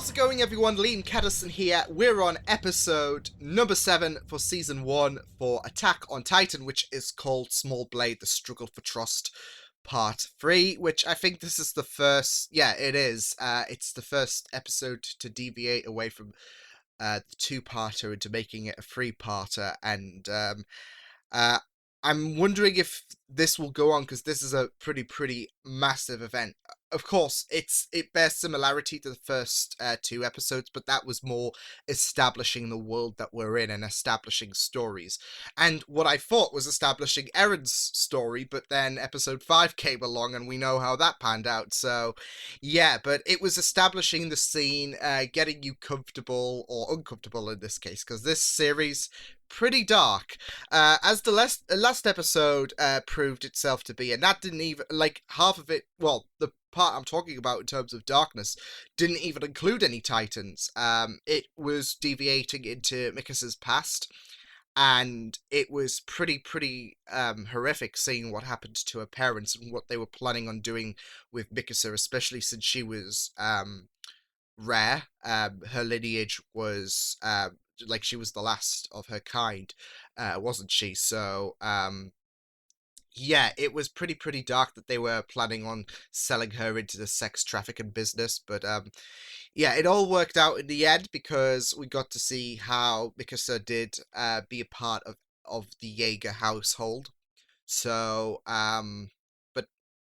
How's it going, everyone? Liam Catterson here. We're on episode number 7 for season 1 for Attack on Titan, which is called Small Blade: The Struggle for Trost Part 3, which I think this is the first... Yeah, it is. It's the first episode to deviate away from the two-parter into making it a three-parter, and I'm wondering if this will go on, because this is a pretty massive event. Of course, it bears similarity to the first 2 episodes, but that was more establishing the world that we're in and establishing stories. And what I thought was establishing Eren's story, but then episode 5 came along and we know how that panned out. So, yeah, but it was establishing the scene, getting you comfortable, or uncomfortable in this case, because this series... pretty dark, as the last episode proved itself to be, and that didn't even, like, half of it, well, the part I'm talking about in terms of darkness didn't even include any Titans. It was deviating into Mikasa's past, and it was pretty horrific seeing what happened to her parents and what they were planning on doing with Mikasa, especially since she was rare. Her lineage was like, she was the last of her kind, wasn't she? So yeah, it was pretty dark that they were planning on selling her into the sex trafficking business, but yeah, it all worked out in the end, because we got to see how Mikasa did be a part of the Jaeger household. So but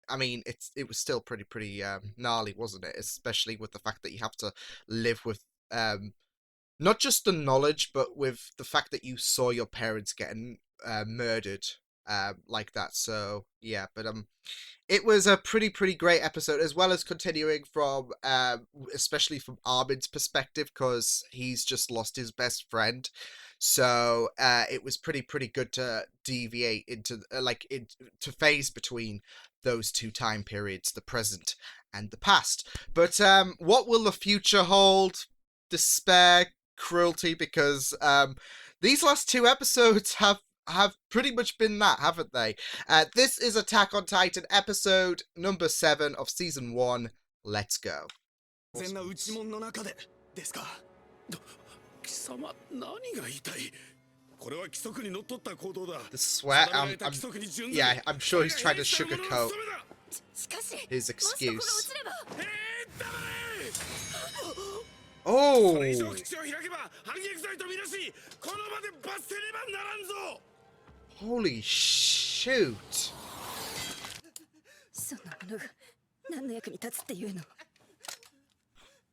I mean, it was still pretty gnarly, wasn't it? Especially with the fact that you have to live with not just the knowledge, but with the fact that you saw your parents getting murdered like that. So yeah, but it was a pretty great episode, as well as continuing from especially from Armin's perspective, because he's just lost his best friend. So it was pretty good to deviate into to phase between those two time periods, the present and the past. But what will the future hold? Despair, cruelty, because these last 2 episodes have pretty much been that, haven't they? This is Attack on Titan, episode number 7 of season 1. Let's go. The sweat, yeah, I'm sure he's trying to sugarcoat his excuse. Oh! Holy shoot!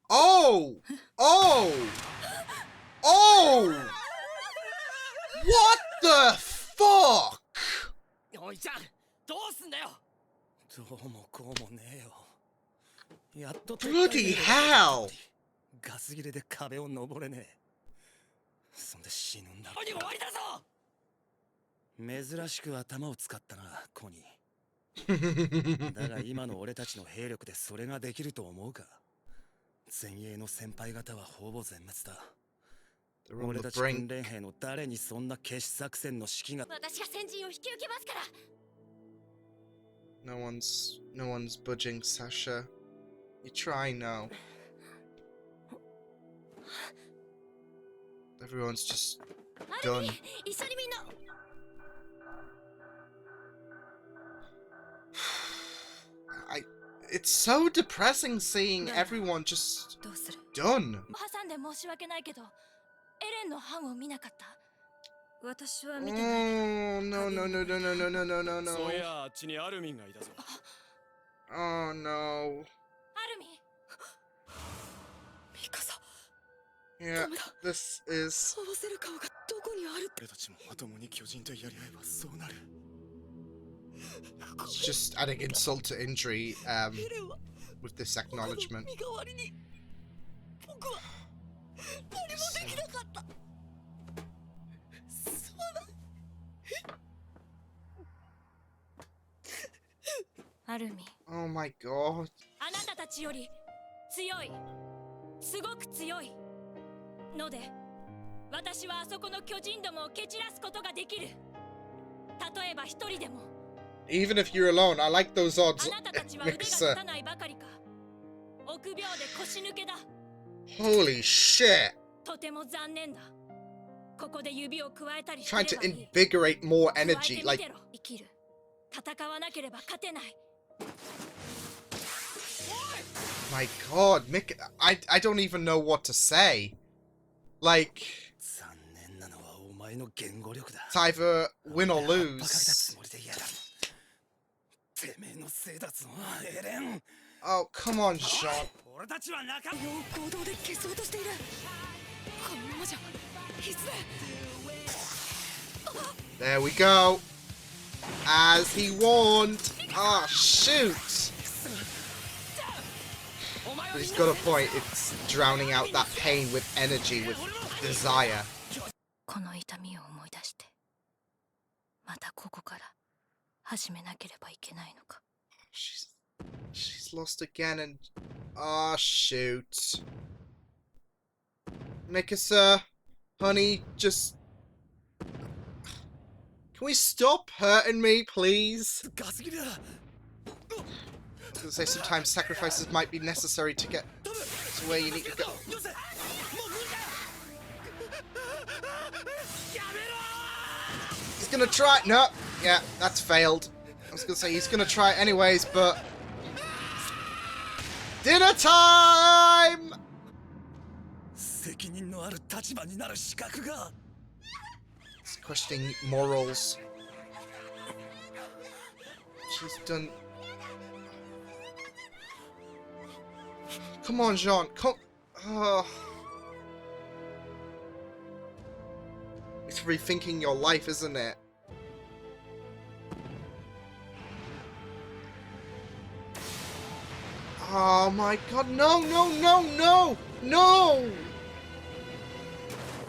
Oh! Oh! Oh! What the fuck? Bloody hell! ガス切れで壁を登れねえ。そんで死ぬんだ。終わりだぞ。珍しく頭を使ったな、コニー。だが今の俺たちの兵力でそれができると思うか。前衛の先輩方はほぼ全滅だ。俺たち訓練兵の誰にそんな決死作戦の指揮が。私が先陣を引き受けますから。No one's budging, Sasha. You try now. Everyone's just done. It's so depressing seeing everyone just done. Oh no. Oh no. Yeah, this is... It's just adding insult to injury with this acknowledgement. Oh my god. ので、私はあそこの巨人どもを蹴散らすことができる。例えば一人でも。Even if you're alone, I like those odds. あなたたちは腕が立たないばかりか。臆病で腰抜けだ。Holy shit. とても残念だ。ここで指を加えたりす Trying れ to ばいい。 invigorate more 加えて energy. み Like, てろ。生きる。戦わなければ勝てない。 my god, I don't even know what to say. Like, 残念なのはお前の言語力だ。 it's either win or バカげたつ lose. もりで嫌だ。てめえのせいだぞ、エレン。 Oh, come on, Sean. 俺たちは仲間。行動で消そうとしている。このままじゃ必須だ。 There we go. As he warned. Ah, shoot. But he's got a point. It's drowning out that pain with energy, with desire. この痛みを思い出して、またここから始めなければいけないのか。 She's lost again and... Ah, shoot. Mikasa, honey, just... Can we stop hurting me, please? ガス切りだ。 I was gonna say sometimes sacrifices might be necessary to get to where you need to go. よせ。もう無理だ。やめろ。 He's gonna try... No! Yeah, that's failed. I was gonna say he's gonna try it anyways, but... Dinner time! 責任のある立場になる資格が。 It's questioning morals. She's done... Come on, Jean. Come... It's rethinking your life, isn't it? Oh my god, no, no, no, no! No!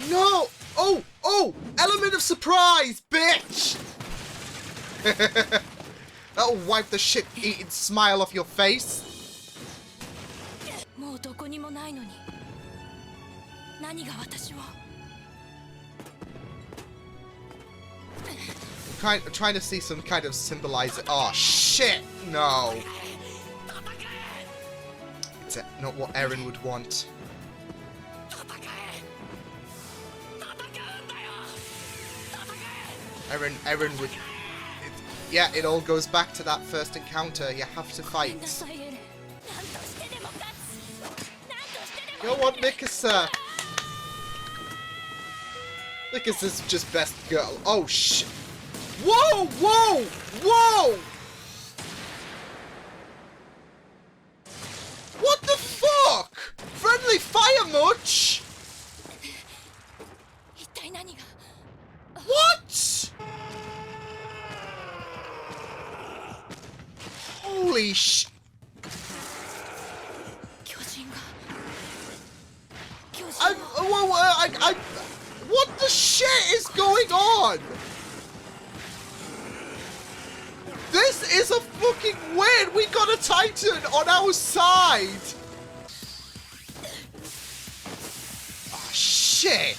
No! Oh! Oh! Element of surprise, bitch! That'll wipe the shit-eating smile off your face. もうどこにもないのに。何が私を。 Trying to see some kind of symbolizer. Oh shit! No. It's not what Eren would want. Eren would. Yeah, it all goes back to that first encounter. You have to fight. Go on, Mikasa. Mikasa's just best girl. Oh shit. Whoa! Whoa! Whoa! What the fuck? Friendly fire much? 一体何が。 What? Holy sh... 巨人が。巨人 What the shit is going on? This is a fucking win! We got a Titan on our side! Oh, shit!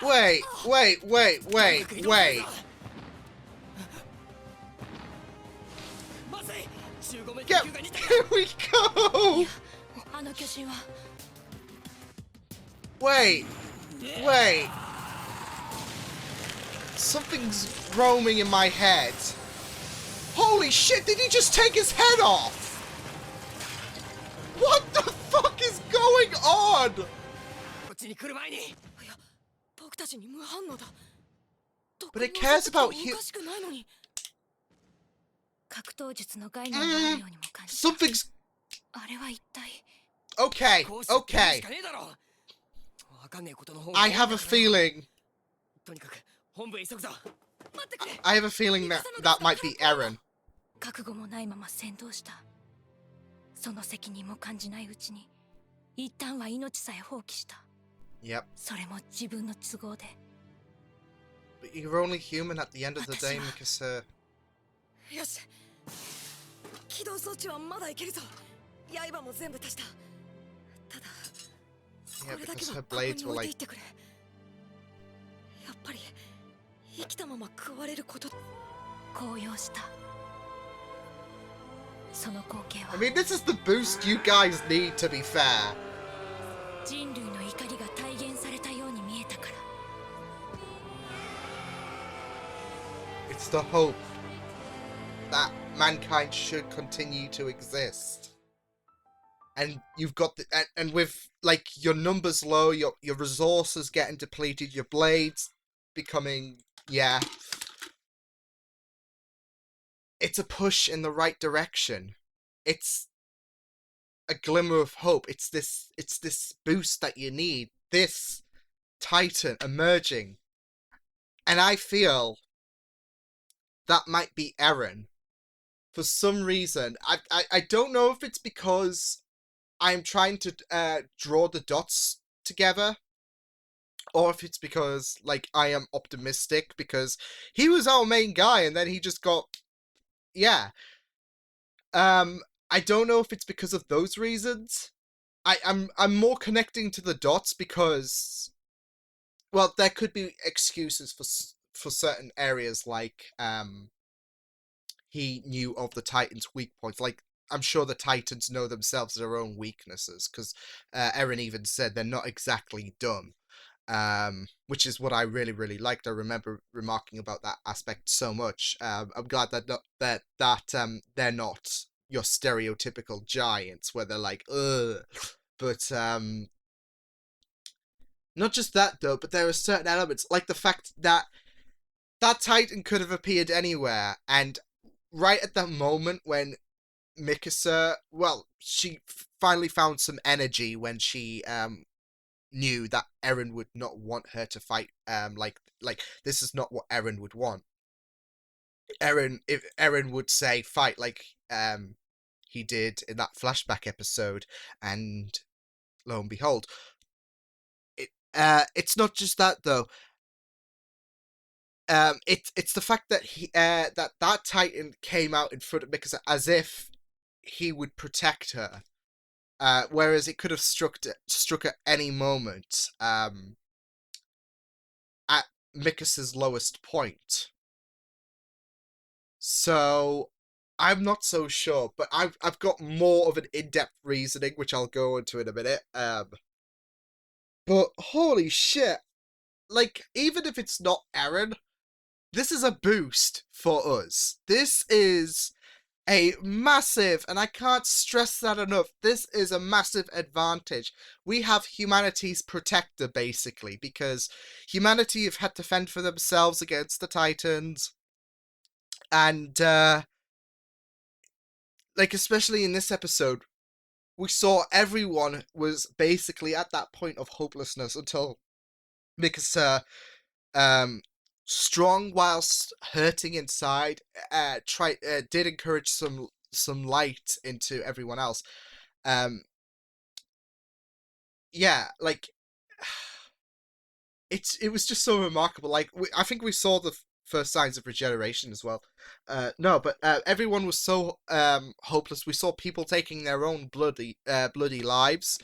Wait. Here we go! あの巨人は。 Wait. Something's roaming in my head. Holy shit, did he just take his head off? What the fuck is going on? こっちに来る前に。いや、僕たちに無反応だ。 But it cares about you. おかしくないのに。格闘術の概念があるようにも感じた。 Something's... あれは一体。 Okay. I have a feeling... I have a feeling that might be Eren. 覚悟もないまま先導した。その責任も感じないうちに、一旦は命さえ放棄した。 Yep. それも自分の都合で。 But you're only human at the end of the day, Mikasa. よし。起動装置はまだいけるぞ。刃も全部足した。ただ、 Yeah, これだけ because は her ここ blades に were 置いて like... いってくれ。やっぱり生きたまま食われること高揚した。その光景 I は mean, this is the boost you guys need, to be fair. 人類の怒りが体現されたように見えたから。 It's the hope that mankind should continue to exist. And you've got and with like your numbers low, your resources getting depleted, your blades becoming, yeah, it's a push in the right direction. It's a glimmer of hope. It's this boost that you need. This Titan emerging. And I feel that might be Eren. For some reason. I don't know if it's because I'm trying to draw the dots together, or if it's because, like, I am optimistic, because he was our main guy, and then he just got... Yeah. I don't know if it's because of those reasons. I'm more connecting to the dots because... Well, there could be excuses for certain areas, like, he knew of the Titans' weak points. Like, I'm sure the Titans know themselves their own weaknesses, because Eren even said they're not exactly dumb, which is what I really, really liked. I remember remarking about that aspect so much. I'm glad that they're not your stereotypical giants, where they're like, ugh. But, not just that, though, but there are certain elements, like the fact that that Titan could have appeared anywhere, and right at the moment when Mikasa, well, she finally found some energy when she knew that Eren would not want her to fight. Like this is not what Eren would want. If Eren would say fight like he did in that flashback episode, and lo and behold, it's not just that though. It's the fact that that Titan came out in front of Mikasa as if he would protect her, whereas it could have struck at any moment, at Mikasa's lowest point. So I'm not so sure, but I've got more of an in-depth reasoning, which I'll go into in a minute. But holy shit, like, even if it's not Eren, this is a boost for us. This is a massive, and I can't stress that enough, this is a massive advantage. We have humanity's protector, basically, because humanity have had to fend for themselves against the Titans. And, like, especially in this episode, we saw everyone was basically at that point of hopelessness until Mikasa, strong whilst hurting inside, did encourage some light into everyone else. Yeah, like, it was just so remarkable. Like, I think we saw the first signs of regeneration as well. No, but everyone was so hopeless. We saw people taking their own bloody lives.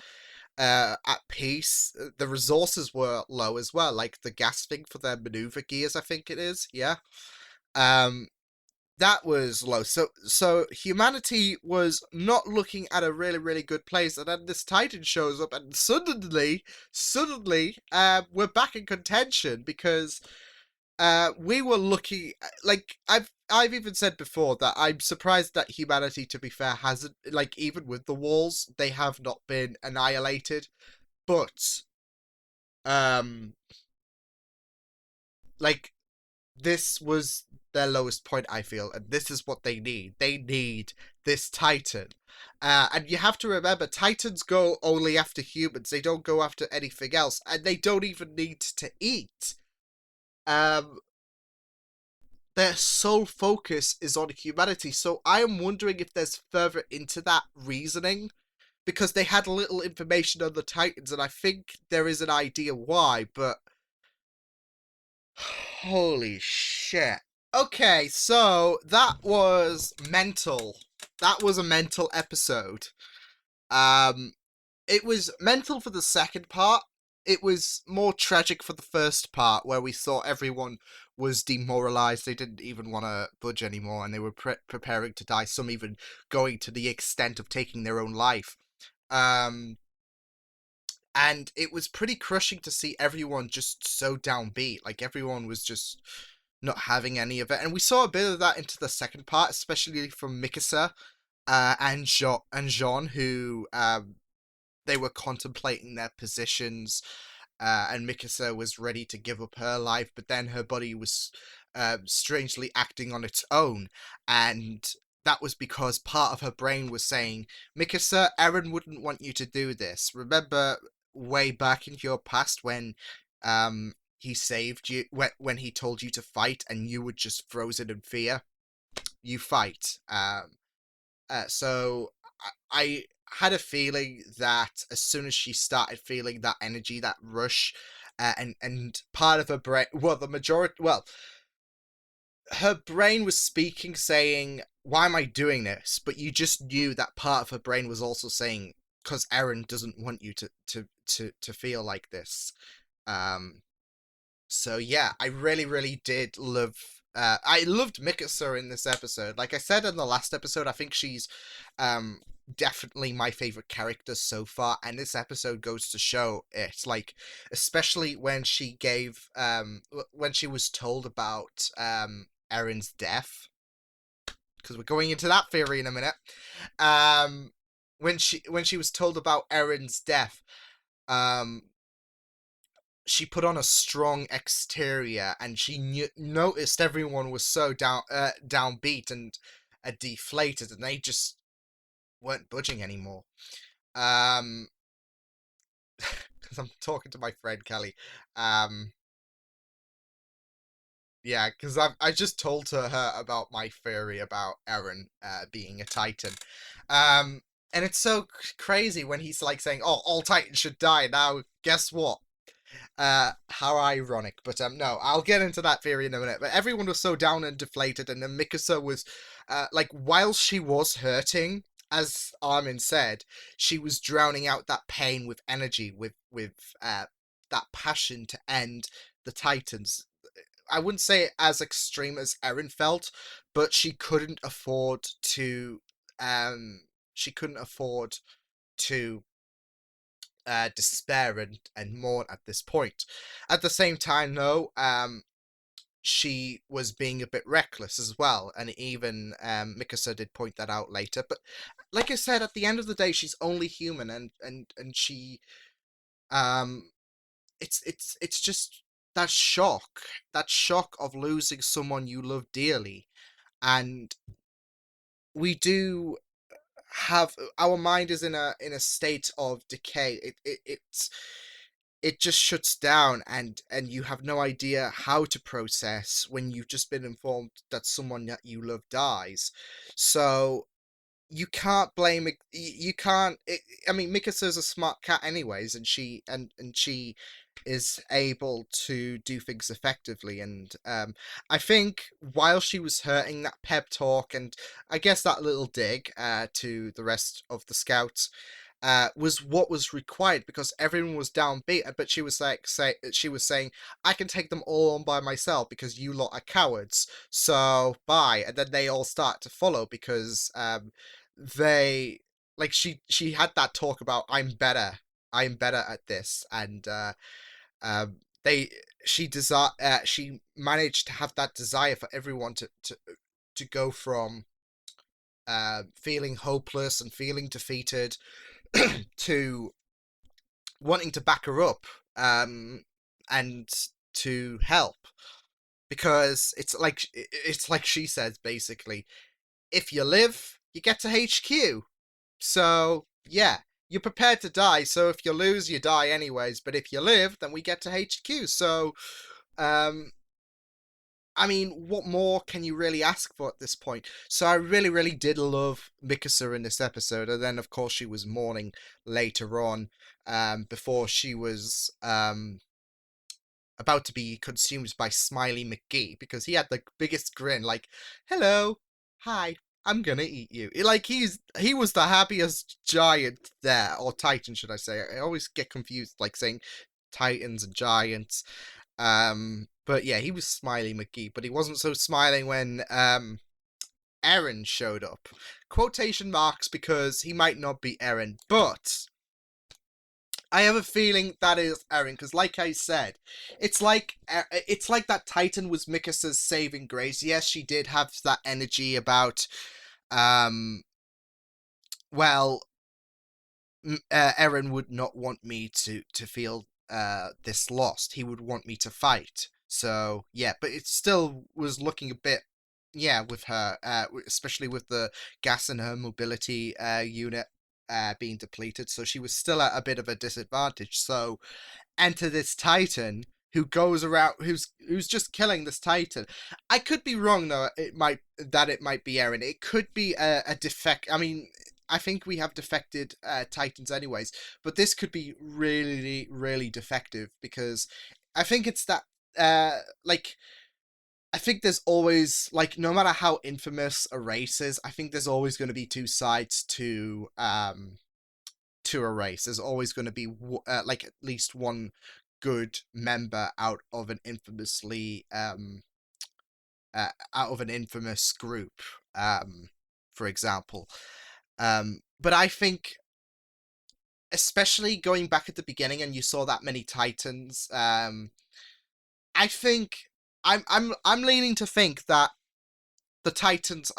At peace. The resources were low as well, like the gas thing for their maneuver gears, I think it is. Yeah. That was low. So humanity was not looking at a really, really good place, and then this Titan shows up, and suddenly, we're back in contention, because we were looking, like, I've even said before that I'm surprised that humanity, to be fair, hasn't, like, even with the walls, they have not been annihilated. But like, this was their lowest point, I feel, and this is what they need. They need this Titan. And you have to remember, Titans go only after humans. They don't go after anything else, and they don't even need to eat. Their sole focus is on humanity, so I am wondering if there's further into that reasoning, because they had little information on the Titans, and I think there is an idea why, but holy shit. Okay, so that was mental. That was a mental episode. It was mental for the second part, it was more tragic for the first part, where we saw everyone was demoralized. They didn't even want to budge anymore, and they were preparing to die. Some even going to the extent of taking their own life. Um, and it was pretty crushing to see everyone just so downbeat. Like, everyone was just not having any of it. And we saw a bit of that into the second part, especially from Mikasa and Jean, who they were contemplating their positions, and Mikasa was ready to give up her life, but then her body was strangely acting on its own, and that was because part of her brain was saying, Mikasa, Eren wouldn't want you to do this. Remember way back in your past when he saved you, when he told you to fight and you were just frozen in fear? You fight. So I had a feeling that as soon as she started feeling that energy, that rush, and part of her brain, well, the majority, well, her brain was speaking, saying, "Why am I doing this?" But you just knew that part of her brain was also saying, "Because Eren doesn't want you to feel like this." Um, so yeah, I really, really did love. I loved Mikasa in this episode. Like I said in the last episode, I think she's um definitely my favorite character so far, and this episode goes to show it. Like, especially when she gave when she was told about Eren's death, because we're going into that theory in a minute. When she was told about Eren's death, um she put on a strong exterior, and she noticed everyone was so downbeat and deflated, and they just weren't budging anymore. Um, because I'm talking to my friend Kelly. Um, yeah, because I just told her about my theory about Eren being a Titan. And it's so crazy when he's like saying, "Oh, all Titans should die." Now, guess what? How ironic. But no, I'll get into that theory in a minute. But everyone was so down and deflated, and then Mikasa was like, while she was hurting, as Armin said, she was drowning out that pain with energy, with that passion to end the Titans. I wouldn't say as extreme as Eren felt, but she couldn't afford to she couldn't afford to despair and mourn at this point. At the same time, though, she was being a bit reckless as well, and even Mikasa did point that out later. But like I said, at the end of the day, she's only human, and she, um, it's just that shock of losing someone you love dearly, and we do have our mind is in a state of decay. It just shuts down, and you have no idea how to process when you've just been informed that someone that you love dies. So you can't blame it. You can't. I mean, Mikasa's a smart cat, anyways, and she is able to do things effectively. And I think while she was hurting, that pep talk and I guess that little dig to the rest of the scouts was what was required, because everyone was downbeat. But she was she was saying, "I can take them all on by myself because you lot are cowards. So bye." And then they all start to follow because they like she had that talk about, I'm better at this, and they she managed to have that desire for everyone to go from feeling hopeless and feeling defeated to wanting to back her up, and to help, because it's like she says, basically, if you live, you get to HQ. So yeah, you're prepared to die. So if you lose, you die anyways. But if you live, then we get to HQ. So, um, I mean, what more can you really ask for at this point? So I really, really did love Mikasa in this episode, and then of course she was mourning later on, before she was about to be consumed by Smiley McGee, because he had the biggest grin, like, "Hello, hi, I'm gonna eat you." Like, he was the happiest giant there, or Titan, should I say? I always get confused, like saying Titans and Giants. But yeah, he was Smiley McGee, but he wasn't so smiling when Eren showed up. Quotation marks, because he might not be Eren, but I have a feeling that is Eren, because like I said, it's like that Titan was Mikasa's saving grace. Yes, she did have that energy about, um, well, Eren would not want me to feel this lost. He would want me to fight. So yeah, but it still was looking a bit, yeah, with her, especially with the gas in her mobility unit being depleted. So she was still at a bit of a disadvantage. So enter this Titan who goes around, who's just killing this Titan. I could be wrong though. It might be Eren. It could be a defect. I mean, I think we have defected Titans anyways, but this could be really, really defective, because I think it's that like, I think there's always, like, no matter how infamous a race is, I think there's always going to be two sides to a race. There's always going to be like at least one good member out of an infamous group, for example. But I think, especially going back at the beginning, and you saw that many Titans, I think I'm leaning to think that the Titans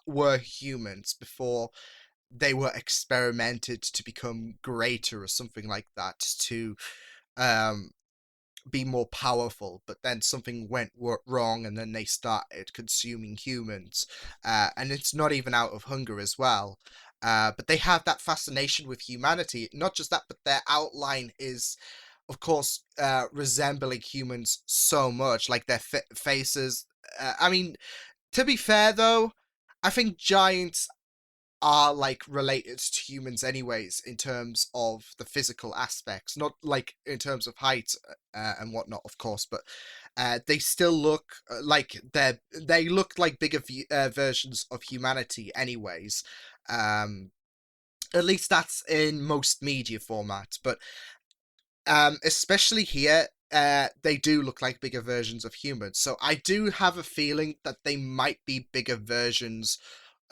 were humans before they were experimented to become greater or something like that, to um be more powerful, but then something went wrong, and then they started consuming humans, and it's not even out of hunger as well. But they have that fascination with humanity. Not just that, but their outline is, of course, resembling humans so much, like their faces. I mean, to be fair though, I think giants are like related to humans anyways in terms of the physical aspects, not like in terms of height and whatnot, of course, but they still look like they look like bigger versions of humanity anyways. At least that's in most media formats, but especially here, they do look like bigger versions of humans. So I do have a feeling that they might be bigger versions.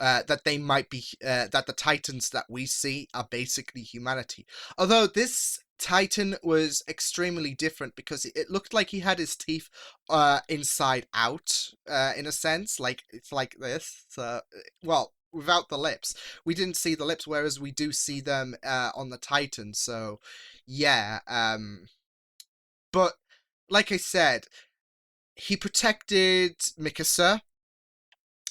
That they might be that the Titans that we see are basically humanity. Although this Titan was extremely different, because it looked like he had his teeth inside out, in a sense, like it's like this. So, well, without the lips, we didn't see the lips, whereas we do see them on the Titan. So yeah, but like I said, he protected Mikasa.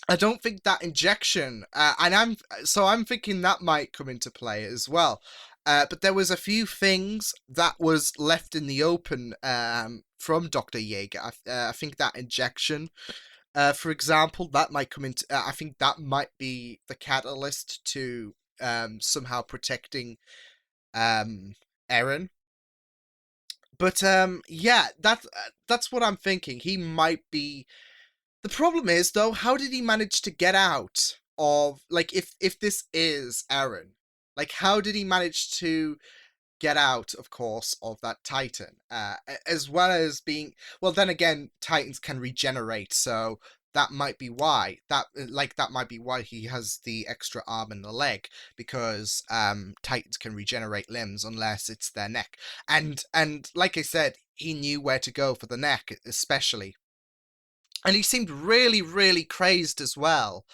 I don't think that injection, and I'm thinking that might come into play as well. But there was a few things that was left in the open from Dr. Jaeger. I think that injection, for example, that might come into. I think that might be the catalyst to somehow protecting Eren. But yeah, that's what I'm thinking. He might be. The problem is, though, how did he manage to get out of, like, if this is Eren, like, how did he manage to get out, of course, of that Titan, as well as being, well, then again, Titans can regenerate, so that might be why that might be why he has the extra arm and the leg, because Titans can regenerate limbs unless it's their neck, and like I said, he knew where to go for the neck, especially. And he seemed really, really crazed as well.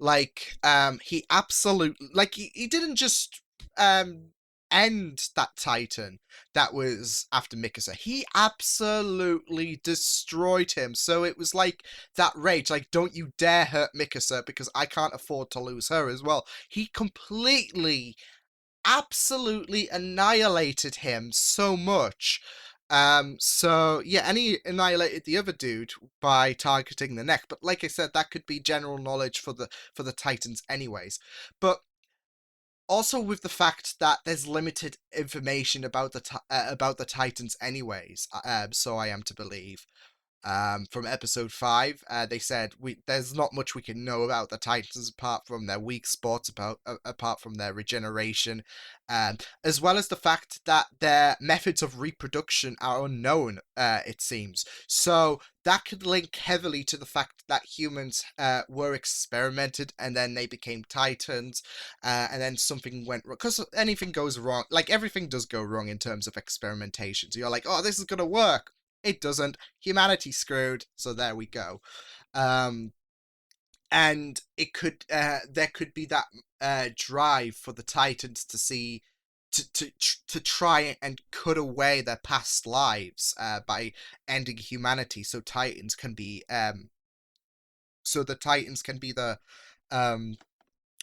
Like, he absolutely, like, he didn't just end that Titan that was after Mikasa. He absolutely destroyed him. So it was like that rage, like, don't you dare hurt Mikasa, because I can't afford to lose her as well. He completely, absolutely annihilated him so much. So yeah, and he annihilated the other dude by targeting the neck. But like I said, that could be general knowledge for the Titans anyways. But also with the fact that there's limited information about the Titans anyways, so I am to believe. from episode 5. They said there's not much we can know about the Titans apart from their weak spots, apart from their regeneration, as well as the fact that their methods of reproduction are unknown. It seems so that could link heavily to the fact that humans were experimented and then they became Titans, and then something went wrong. Because anything goes wrong, like everything does go wrong in terms of experimentation. So you're like, oh, this is gonna work. It doesn't. Humanity screwed. So there we go. And it could there could be that drive for the Titans to see to try and cut away their past lives by ending humanity, so Titans can be so the Titans can be the um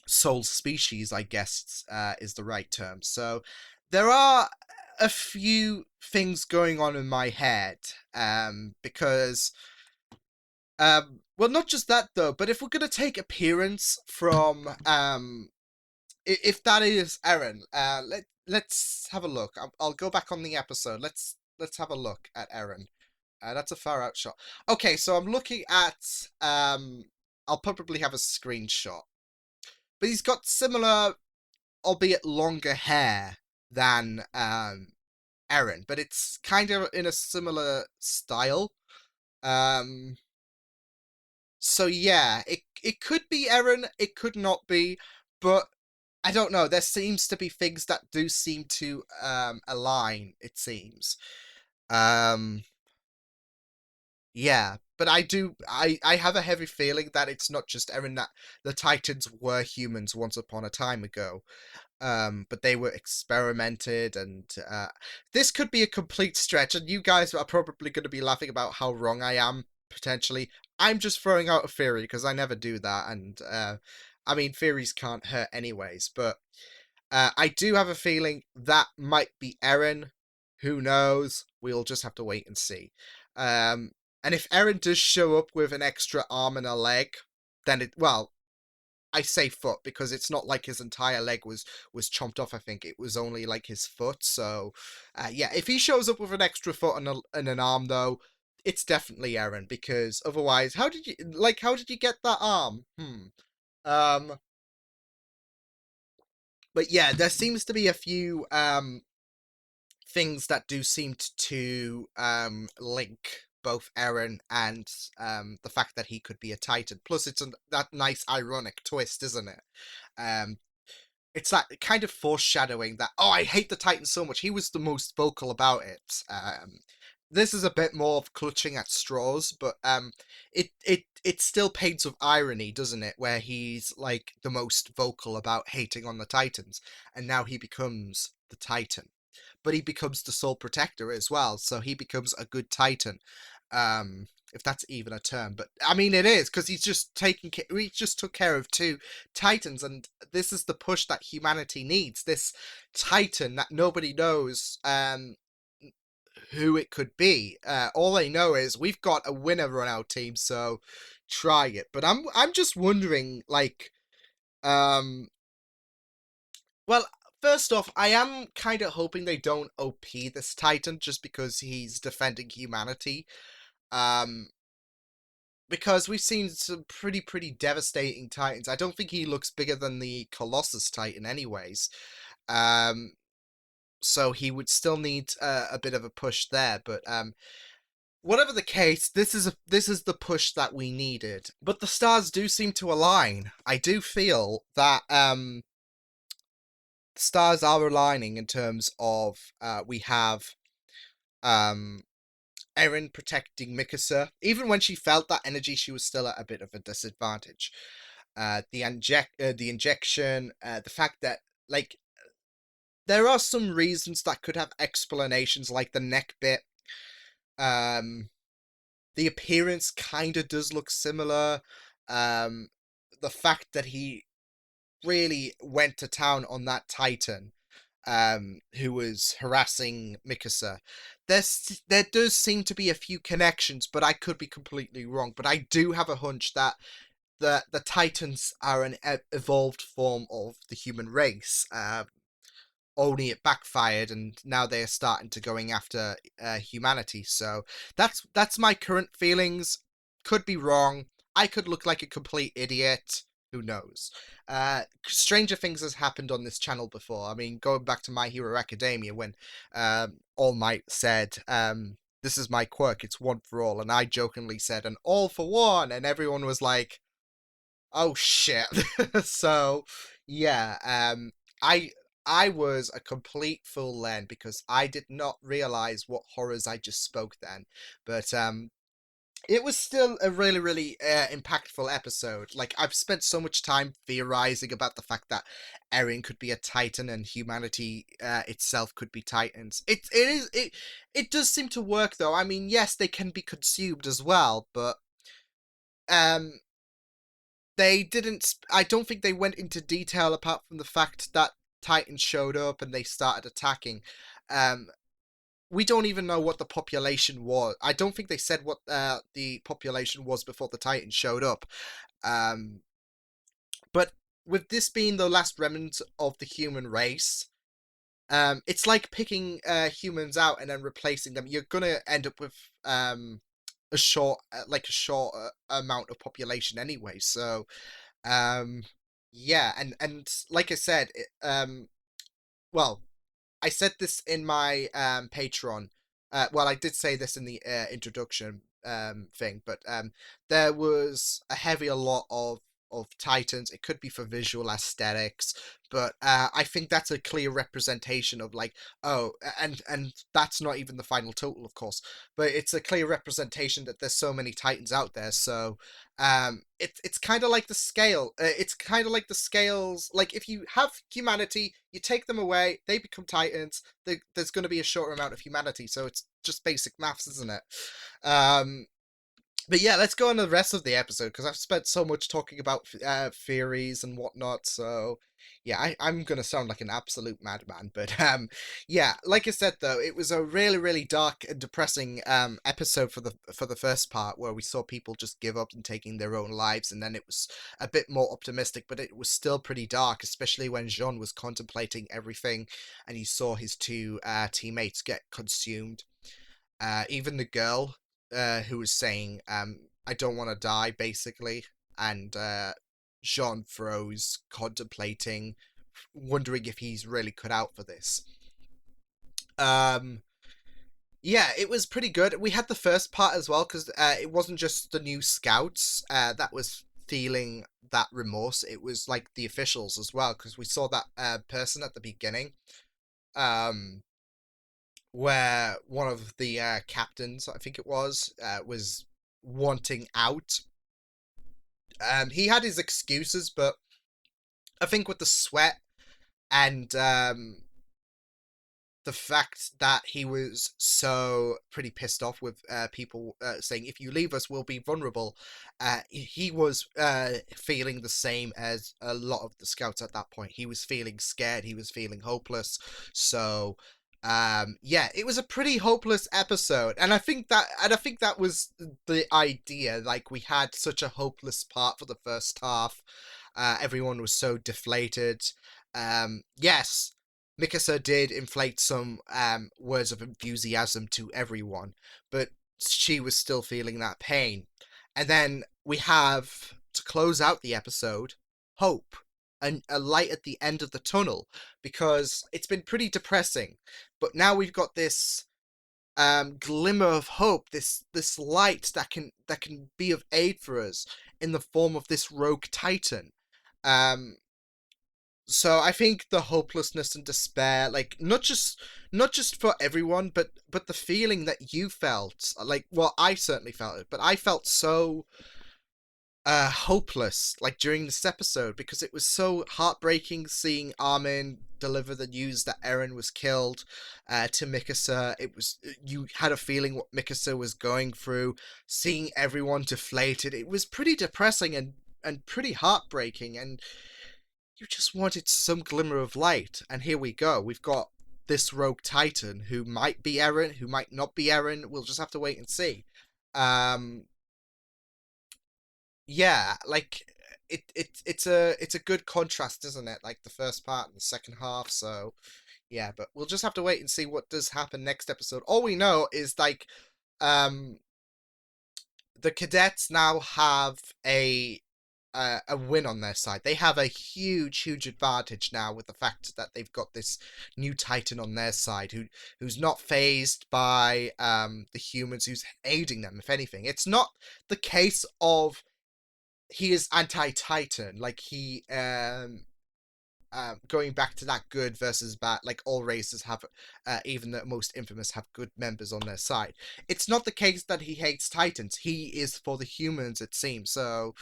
sole species, I guess is the right term. So there are a few things going on in my head, because well, not just that though, but if we're gonna take appearance from if that is Eren, let's have a look. I'll go back on the episode. Let's have a look at Eren. That's a far out shot. Okay, so I'm looking at I'll probably have a screenshot, but he's got similar, albeit longer hair than Eren, but it's kind of in a similar style. So yeah, it could be Eren, it could not be, but I don't know. There seems to be things that do seem to align, it seems. Um yeah, but I have a heavy feeling that it's not just Eren, that the Titans were humans once upon a time ago. But they were experimented, and this could be a complete stretch, and you guys are probably going to be laughing about how wrong I am, potentially. I'm just throwing out a theory, because I never do that, and I mean, theories can't hurt anyways, but I do have a feeling that might be Eren. Who knows? We'll just have to wait and see. Um, and if Eren does show up with an extra arm and a leg, then well, I say foot because it's not like his entire leg was chomped off. I think it was only like his foot. So, yeah, if he shows up with an extra foot and an arm, though, it's definitely Eren, because otherwise, how did you get that arm? Um, but yeah, there seems to be a few things that do seem to link both Eren and the fact that he could be a Titan. Plus, it's that nice ironic twist, isn't it? Um, it's that kind of foreshadowing that, oh, I hate the Titan so much. He was the most vocal about it. This is a bit more of clutching at straws, but it still paints with irony, doesn't it? Where he's like the most vocal about hating on the Titans, and now he becomes the Titan, but he becomes the sole protector as well. So he becomes a good Titan, if that's even a term. But I mean, it is, because he's just he just took care of 2 Titans, and this is the push that humanity needs. This Titan that nobody knows who it could be. All they know is we've got a winner on our team, so try it. But I'm just wondering, like, well, first off, I am kind of hoping they don't OP this Titan just because he's defending humanity. Um, because we've seen some pretty devastating Titans. I don't think he looks bigger than the Colossus Titan, anyways. Um, so he would still need a bit of a push there. But whatever the case, this is the push that we needed. But the stars do seem to align. I do feel that stars are aligning in terms of we have Eren protecting Mikasa. Even when she felt that energy, she was still at a bit of a disadvantage. The injection, the fact that, like, there are some reasons that could have explanations, like the neck bit. The appearance kind of does look similar. The fact that he really went to town on that Titan, who was harassing Mikasa. There does seem to be a few connections, but I could be completely wrong. But I do have a hunch that the Titans are an evolved form of the human race. only it backfired, and now they're starting to going after humanity. So that's my current feelings. Could be wrong. I could look like a complete idiot. Who knows? Stranger things has happened on this channel before. I mean, going back to My Hero Academia, when All Might said, "This is my quirk. It's one for all," and I jokingly said, "An all for one," and everyone was like, "Oh shit!" So yeah, I I was a complete fool then because I did not realize what horrors I just spoke then. But it was still a really, really impactful episode. Like, I've spent so much time theorizing about the fact that Eren could be a Titan and humanity itself could be Titans. It does seem to work though. I mean, yes, they can be consumed as well, but um, they didn't. I don't think they went into detail apart from the fact that Titans showed up and they started attacking. Um, we don't even know what the population was. I don't think they said what the population was before the Titans showed up. Um, but with this being the last remnant of the human race, it's like picking humans out and then replacing them. You're gonna end up with a short, amount of population anyway. So, um, yeah, and like I said, well, I said this in my Patreon. Well, I did say this in the introduction thing, but there was a heavier lot of Titans. It could be for visual aesthetics, but I think that's a clear representation of like, oh, and that's not even the final total, of course, but it's a clear representation that there's so many Titans out there. So it's kind of like the scale. It's kind of like the scales. Like if you have humanity, you take them away, they become Titans. There's going to be a shorter amount of humanity, so it's just basic maths, isn't it? Um, but yeah, let's go on to the rest of the episode because I've spent so much talking about theories and whatnot. So yeah, I'm gonna sound like an absolute madman. But yeah, like I said though, it was a really really dark and depressing episode for the first part where we saw people just give up and taking their own lives, and then it was a bit more optimistic, but it was still pretty dark, especially when Jean was contemplating everything and he saw his two teammates get consumed. Even the girl who was saying, I don't want to die, basically. And Jean froze, contemplating, wondering if he's really cut out for this. Um, yeah, it was pretty good. We had the first part as well, because it wasn't just the new scouts that was feeling that remorse. It was like the officials as well, because we saw that person at the beginning. Um, where one of the captains, I think it was wanting out. He had his excuses, but I think with the sweat and the fact that he was so pretty pissed off with people saying, if you leave us, we'll be vulnerable, he was feeling the same as a lot of the scouts at that point. He was feeling scared, he was feeling hopeless. So yeah, it was a pretty hopeless episode, and I think that was the idea. Like, we had such a hopeless part for the first half. Everyone was so deflated. Yes, Mikasa did inflate some words of enthusiasm to everyone, but she was still feeling that pain. And then we have, to close out the episode, hope, and a light at the end of the tunnel, because it's been pretty depressing. But now we've got this glimmer of hope, this light that can be of aid for us in the form of this rogue titan. Um, so I think the hopelessness and despair, like not just for everyone, but the feeling that you felt, like, well, I certainly felt it, but I felt so hopeless, like, during this episode, because it was so heartbreaking seeing Armin deliver the news that Eren was killed to Mikasa. It was, you had a feeling what Mikasa was going through, seeing everyone deflated. It was pretty depressing and pretty heartbreaking, and you just wanted some glimmer of light. And here we go. We've got this rogue titan who might be Eren, who might not be Eren. We'll just have to wait and see. Um, yeah, like, it's a good contrast, isn't it? Like the first part and the second half. So yeah, but we'll just have to wait and see what does happen next episode. All we know is like the cadets now have a win on their side. They have a huge advantage now with the fact that they've got this new Titan on their side who's not phased by the humans, who's aiding them. If anything, it's not the case of he is anti-Titan, like he going back to that good versus bad, like all races have, even the most infamous have good members on their side. It's not the case that he hates Titans. He is for the humans, it seems. So,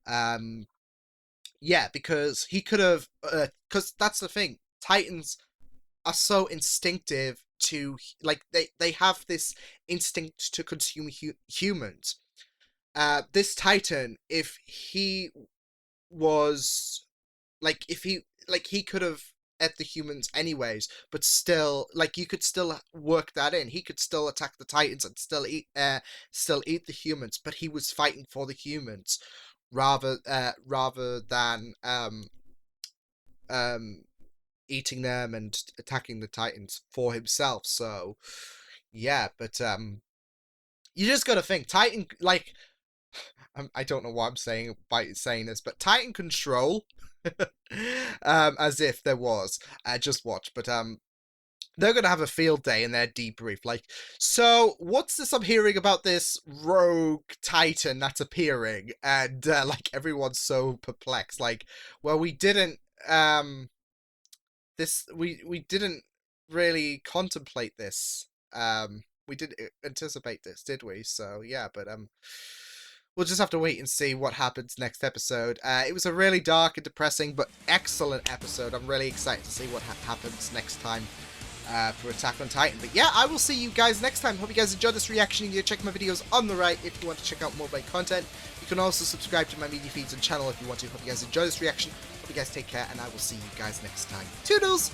yeah, because he could have, because that's the thing. Titans are so instinctive to, like, they have this instinct to consume humans. This Titan, if he was like, if he like he could have ate the humans anyways, but still, like, you could still work that in. He could still attack the Titans and still eat the humans, but he was fighting for the humans rather than eating them and attacking the Titans for himself. So yeah, but you just gotta think Titan, like, I don't know what I'm saying by saying this, but Titan control, as if there was. Just watch, but they're gonna have a field day in their debrief. Like, so what's this I'm hearing about this rogue Titan that's appearing? And like, everyone's so perplexed. Like, well, we didn't we didn't really contemplate this. We didn't anticipate this, did we? So yeah, but we'll just have to wait and see what happens next episode. It was a really dark and depressing but excellent episode. I'm really excited to see what happens next time for Attack on Titan. But yeah, I will see you guys next time. Hope you guys enjoyed this reaction. You can check my videos on the right if you want to check out more of my content. You can also subscribe to my media feeds and channel if you want to. Hope you guys enjoy this reaction. Hope you guys take care, and I will see you guys next time. Toodles!